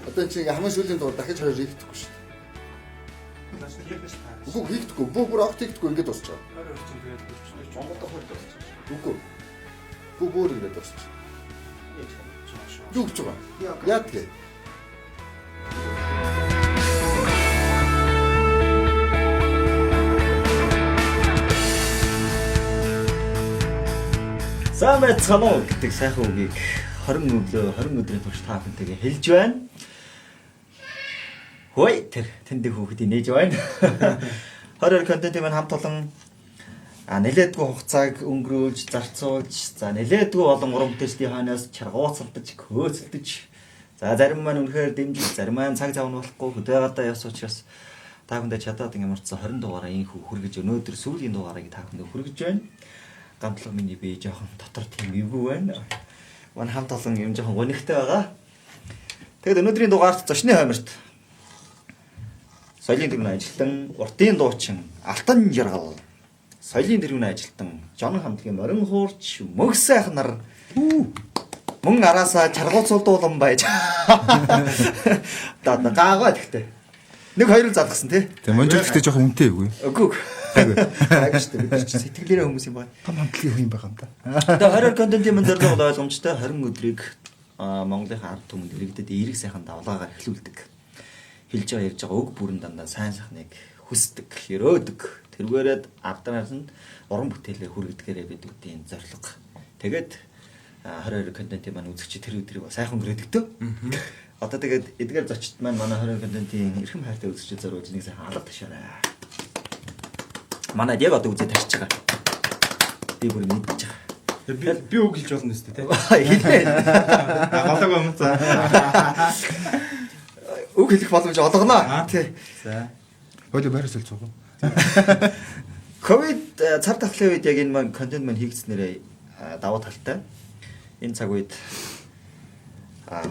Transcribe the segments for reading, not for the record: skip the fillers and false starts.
Одоо чи ингээ хамгийн сүүлийн дугаар дахиж 2 хийгдэхгүй шүү. Үгүй хийгдэхгүй. Бүр огт хийгдэхгүй ингээд дуусч байгаа. 20 орчим тэгээд болчихсон. Монгол дахиж дуусч байгаа. Үгүй. Бүр ингээд дуусч байгаа. Юу гэж байгаа? Яа тэгээ. Самэт цаноо гэдэг сайхан үгийг 20 өдрийн турш та бүхэнтэйгээ хэлж байна. Хөөе тэр тэндээ хүүхдийг нээж байна. 22 контентын маань хамт олон нэлээдгүй хугацааг өнгөрүүлж, зарцуулж, за нэлээдгүй олон уран бүтээлчдийн хойноос чаргууцалдаж, хөөцөлдөж, за зарим маань үнэхээр дэмжиж, зарим маань цаг зав нь болохгүй хөдөөгаадаа явс учраас та бүхэндээ чадаад ингэмэрсэн 20 дугаараа инхүү хүргэж өнөөдөр сүүлийн дугаарыг та бүхэндээ хүргэж байна. Гамтлаг миний бие жоохон дотор тийм эвгүй байна. Манай хамт олон юм жоохон гонигтай байгаа. Тэгэд өнөөдрийн дугаарт зочны хойморт соёлын тэргүүн ажилтан, уртын дуучин, алтан жаргал, соёлын тэргүүн ажилтан, жон хамтлагийн морин хуурч, мөг сайхан нар мөн араасаа чаргууцуулдуулан байж. Гаагаа тэгтээ. Нэг хоёр л залгсан тий. Тэгээ монжол гэхдээ жоохон үнэтэй үгүй. Үгүй. Агштай бид чи сэтгэлээрээ хүмүүс юм байна. Том хамтлагийн хүн байгаа юм да. Тэгээ 20 контентын мөн бол ойлгомжтой 20 өдрийг Монголын ард түмэнд иргэдэд эерэг сайхан давлаагаар эхлүүлдэг. Хэлж байгаа ярьж байгаа үг бүрэн дандаа сайн сайхныг хүсдэг, өрөөдөг. Тэргээрээд арданаас нь уран бүтээлээ хүргэдгээрээ бидүүдийн зорилго. Тэгээд 22 контентын маань үзэгч тэр өдрийг сайхан өнгөрөөдөг төө. Одоо тэгээд эдгээр зочид маань манай 22 контентын эрхэм хайртай үзэгчид зориулж нэг сайхан алга ташаарай. Манай яг одоо үзээд тарьж байгаа. Би бүр мэдчихэж байгаа. Би үг хэлж болно өстэй тий. Хэлээ. Галаг юм цаа. Үг хэлэх боломж олгоно. Тий. За. Хойло байрс хэлж байгаа. Ковид цар тахлын үед яг энэ маань контент маань хийгдснээрээ давуу талтай. Энэ цаг үед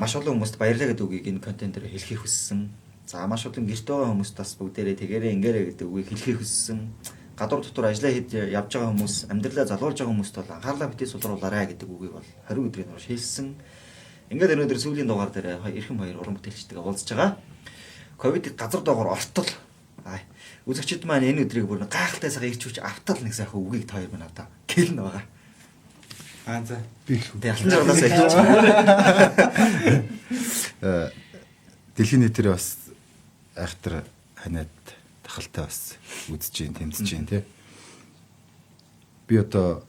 маш олон хүмүүст баярлалаа гэдэг үгийг энэ контент дээр хэлхийг хүссэн. За маш олон гэрт байгаа хүмүүст бас бүгдээрээ тэгээрээ ингээрэй гэдэг үгийг хэлхийг хүссэн. Гадуур дотор ажиллаа хийж явж байгаа хүмүүс, амьдралаа залуулж байгаа хүмүүст бол анхаарлаа битээ сулруулаарай гэдэг үгийг бол 20 өдрийн турш хэлсэн. Ингээд өнөөдөр сүүлийн дугаар дээр эрхэм хоёр уран бүтээлчтэйгээ уулзж байгаа. Ковид газар доогоор ортол. Үзэгчид маань энэ өдрийг бүр гайхалтай сайхан ирчүүч автал нэг сайхан үгийг та хоёр маань одоо хэлнэ байгаа. За. Би хэлэх. Тэгээ алтан жаргалаас хэлж. Дэлхийн нийтээр бас айхтар ханиад тахалтай бас үзэж जैन тэмцэж जैन тий. Би одоо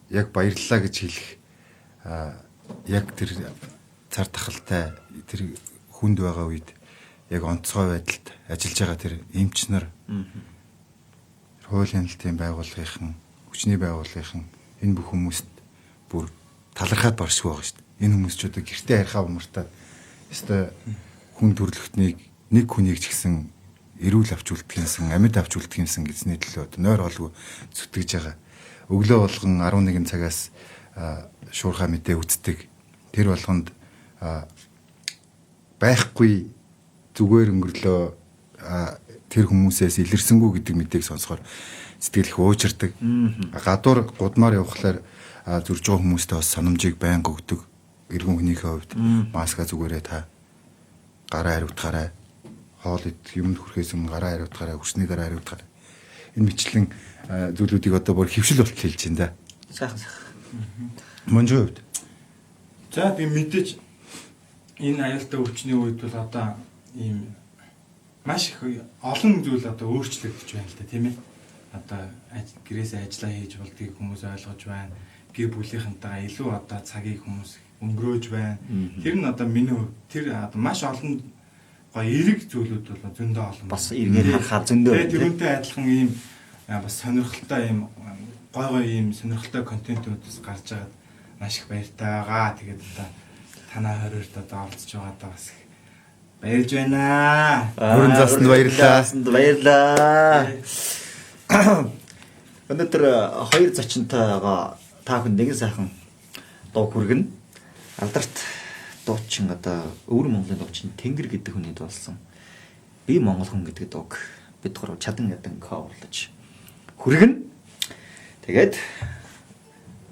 яг баярлалаа гэж хэлэх яг тэр цар тахалтай тэр хүнд байгаа үед яг онцгой байдалд ажиллаж байгаа тэр эмч нар хууль хяналтын байгууллагын хүчний байгууллагын энэ бүх хүмүүст бүр талархаад баршгүй байгаа шүү дээ. Энэ хүмүүс ч одоо гэртээ харихаа умартаад өстой хүн төрлөختнийг нэг хүнийг ч гэсэн эрүүл авч үлдэхийнсэн, амьд авч үлдэхийнсэн гэсний төлөө нойр олгүй зүтгэж байгаа. Өглөө болгон 11 цагаас шуурхаа мэдээ үздэг. Тэр болгонд байхгүй зүгээр өнгөрлөө тэр хүмүүсээс илэрсэнгүү гэдэг мэдээг сонсохоор сэтгэл их уучирдаг. Гадуур гудмаар явхлаар зурж байгаа хүмүүстээ бас санамжийг байнга өгдөг. Иргэн хүнийхээ хувьд маска зүгээрээ та гараа хариуцгаарай. Хоол юмд хүрэхээс өмнө гараа хариуцгаарай, хүчний дараа хариуцгаарай. Энэ мэтлэн зүйлүүдийг одоо бүр хөвшил болтол хэлж байна да. Сайхан сайхан. Монжийн хувьд. За би мэдээж энэ аюултай өвчний үед бол одоо ийм маш их олон зүйл одоо өөрчлөгдөж байна л да тийм ээ. Одоо гэрээсээ ажиллаа хийж болдгийг хүмүүс ойлгож байна. Гэр бүлийнхэнтэйгээ илүү одоо цагийг хүмүүс өнгөрөөж байна. Тэр нь одоо миний хувьд тэр одоо маш олон гоё эерэг зүйлүүд бол зөндөө олон. Бас эргээр харахаар зөндөө. Тэрүүнтэй адилхан ийм бас сонирхолтой ийм гоё ийм сонирхолтой контентууд гарч байгаад маш их баяртай байгаа. Тэгээд одоо танаа 22-т одоо оролцож байгаадаа бас их баярлж байна. Бүрэн заасанд баярлалаа. Баярлалаа. Өнөөдөр хоёр зочинтойгоо та бүхэн нэгэн сайхан дуу хүргэнэ. Алдарт дуучин одоо өвөр Монголын дуучин Тэнгэр гэдэг хүнийд болсон. Би Монгол хүн гэдэг дууг бид гурав чадан ядан каверлаж хүргэнэ. Тэгээд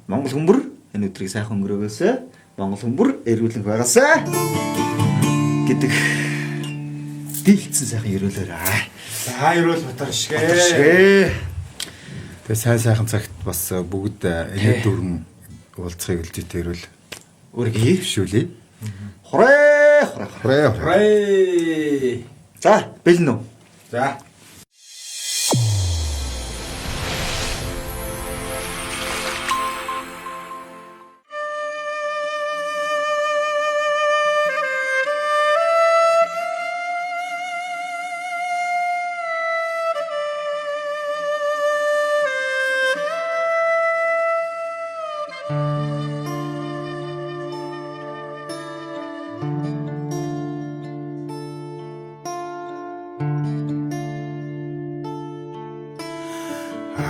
Монгол хүмүүр энэ өдрийг сайхан өнгөрөөгөөсэй. Монгол хүмүүр эргүүлэн байгаасай. Гэд гэдэг дийлцэн сайхан ерөөлөөрэй. За ерөөл батар шгэ. Тэгээ сайн цагт бас бүгд энэ дөрвөн уулзахыг үлдээ тэрвэл Үргэлж хөвшүүлээ. Хурээ. За, бэлэн үү? За.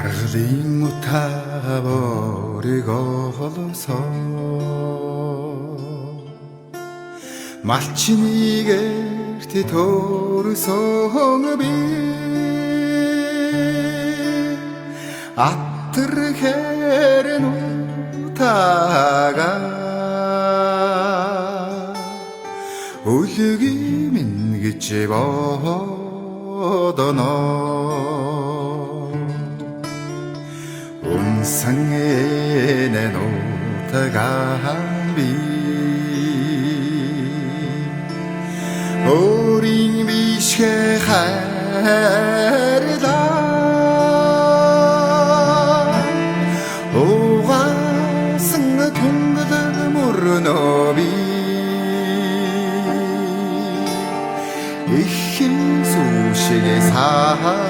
Аргалын утааборыг олсоо малчны гэрт төрсөн би атэр хэрэн утаага үлги минь гэж бодоно унсангэнэ нутагаан би өөрийн бишгэ хайрлаа угаасан түнгэл мөрнө би ихэн сүшгэ сандага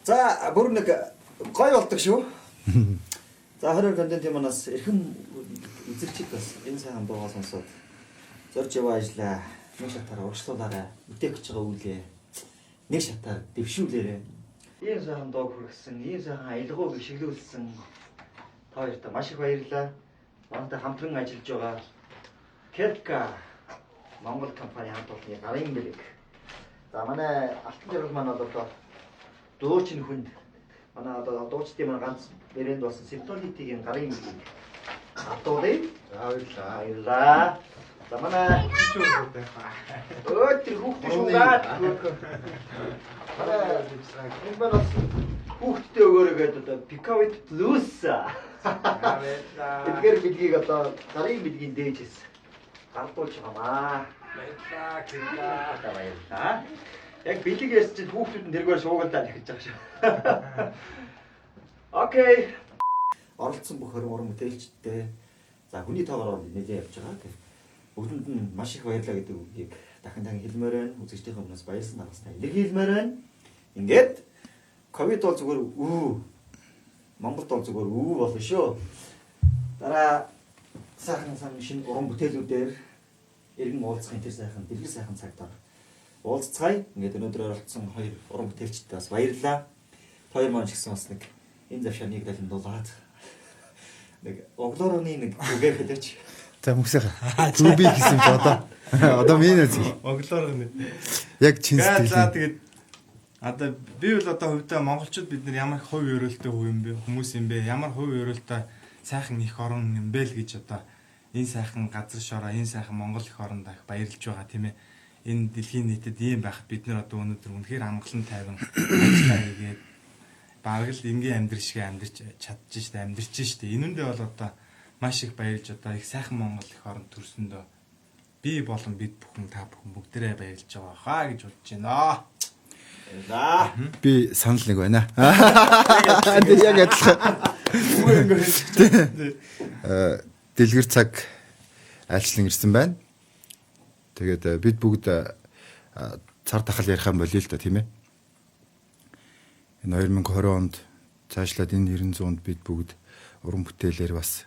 За, бүр нэг гой болдог шүү. За, хороор контентын манаас эрхэм эзэрчид бас энэ сайхан дуугаа сонсоод зорж яваа ажиллаа. Нэг шатаар урагшлуулаарай. Үтээх гэж байгаа үлээ. Нэг шатаар дэвшүүлээрэй. Ийм сайхан дуу хүргэсэн, ийм сайхан аялгауг шиглүүлсэн та хоёртаа маш их баярлалаа. Манайтай хамтран ажиллаж байгаа Kelka Монгол компани хамт олонны гарын бэлэг. За, манай алтан жаргал маань одоо дуучин хүнд манай одоо дуучдын маань ганц брэнд болсон Симптолитигийн гарын бэлэг хатуулъя. Баярлалаа. За манай хүүхдүүд тэр хүүхдүүд шугаад манай энэ бас хүүхдтэй өгөөрэй гэдэг одоо Picavit Plus. Эдгээр бэлгийг одоо гарын бэлгийн дээжээс гардуулж байгаамаа. Баярлалаа. Яг бэлэг ярьж чинь хүүхдүүд нь тэргээр шуугалдаад ихэж байгаа шүү. Окей. оролцсон бүх уран бүтээлчтэй за хүний тоогоор нэлээд явж байгаа. Тэг. Бүгдэнд нь маш их баярлалаа гэдэг үгийг дахин хэлмээр байна. Үзэгчдийн өмнөөс баярлсан нагаснаа илэрхийлмээр байна. Ингээд ковид бол зүгээр Монголд бол зүгээр болно шүү. Дараа сайхан шинэ уран бүтээлүүдээр иргэн уулзахын тэр сайхан дэлгэр сайхан цагтаар уулзцгаая. Ингээд өнөөдөр оролцсон хоёр уран бүтээлчтэй бас баярлалаа. Хоёр маань ч гэсэн бас нэг энэ завшааныг далимдуулаад нэг оглороны нэг үгээр хэлээч. За мөсөөхөө. Түүби гэсэн бодоо. Одоо минь үгүй. Оглоор нэг. Яг чин За сэтгэл. тэгээд одоо би бол одоо хувьдаа монголчууд бид нар ямар хувь өрөөлтэй хүмүүс юм бэ? Ямар хувь өрөөлтэй сайхан их орон юм бэ л гэж одоо энэ сайхан газар шороо, энэ сайхан Монгол их оронд их баярлж байгаа тийм ээ. Энэ дэлхийн нийтэд ийм байхад бид нар одоо өнөөдөр үнэхээр амгалан тайван ажиллаа хийгээд бараг л энгийн амьдрал шиг амьдарч чадчих штэ амьдарч штэ. Энүүндээ бол одоо маш их баярлж одоо их сайхан Монгол их оронд төрсөндөө би болон бид бүхэн та бүхэн бүгдээрээ баярлж байгаа хаа гэж бодож байна. За Би санал нэг байна. Яг адилхан. Дэлгэр цаг айлчлан ирсэн байна. Тэгээд бид бүгд цар тахал ярих юм болиё л да тийм ээ. Энэ 2020 онд цаашлаад энэ 900-нд бид бүгд уран бүтээлээр бас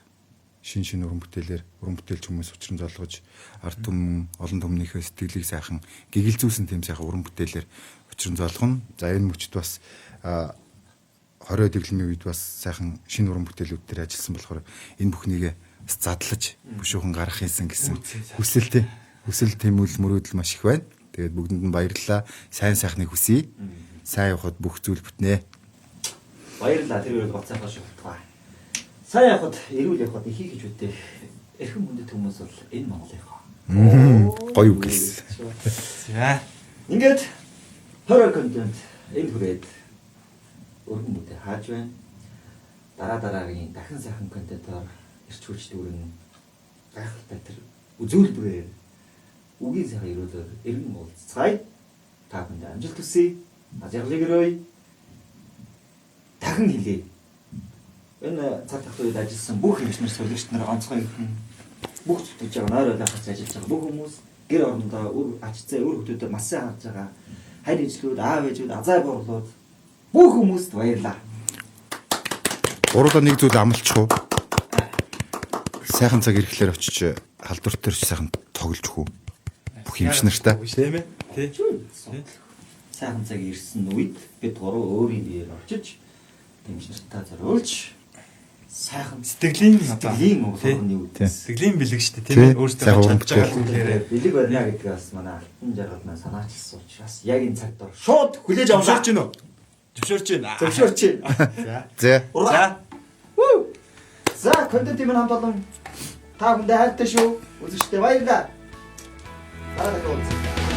шин уран бүтээлч хүмүүс учран золгож ард түмэн олон түмнийхээ сэтгэлийг сайхан гэгэлзүүлсэн тийм сайхан уран бүтээлээр учран золгоно. За энэ мөчд бас 20 дэглэмийн үед бас сайхан шин уран бүтээлүүд дээр ажилласан болохоор энэ бүхнийг задлаж бушуухан гарах юмсан гэсэн хүсэл тэмүүлэл мөрөөдөл маш их байна. Тэгээд бүгдэнд нь баярлалаа. Сайн сайхныг хүсье. Сайн явахад бүх зүйл бүтнэ. баярлалаа тэр үед гоцаахаа шүтгаа. Сайн явахад эрүүл явахад ихийг гэж үтэй. Эрхэм хүндэт хүмүүс бол энэ Монголынхоо. Гоё үг хэлсэн. За Ингээд хоррор контент энэ хүрээд өргөн бүтээл хааж байна. Дараагийн дахин сайхан контентоор ирч хүч дүүрэн гайхалтай тэр үзүүлбэрээр үгийн сайхан өрөөлөөр эргэн уулзцгаая. Та бүхэнд амжилт хүсье. Ажиглыг өрөөе. Дахин хэлье. Энэ цаг тахлын үед ажилласан бүх инженер сувлагч нар онцгой бүх зүтгэж байгаа нойроо лахаж ажиллаж байгаа бүх хүмүүс гэр орондоо үр ачцаа үр хөтөдөө маш сайн харж байгаа хайр ижлүүд аав ээжүүд азай борлууд бүх хүмүүст баярлаа. Гурлаа нэг зүйл амлчих уу? Сайхан цаг ирэхлээр очиж халдвар дээр сайхан тоглож хүү. Бүх юмш нартай. тийм ээ. Тий. Сайхан цаг ирсэн үед бид гурав өөрийн биеэр очиж эмчнэртэй зориулж сайхан Сэтгэлийн урны үед сэтгэлийн бэлэг шүү дээ тийм ээ. Өөртөө чадж байгаа зүйлээрээ бэлэг барина гэдгийг бас манай алтан жаргал маань санаачилсан учраас яг энэ цагт шууд хүлээж авлаа. Зөвшөөрч гинөө. Зөвшөөрч байна. Зөвшөөрч байна. За. За, контент юм хамт олон та бүхэндээ хайртай шүү. Үзэгчдээ баярлалаа. Дараа дахин уулзъя.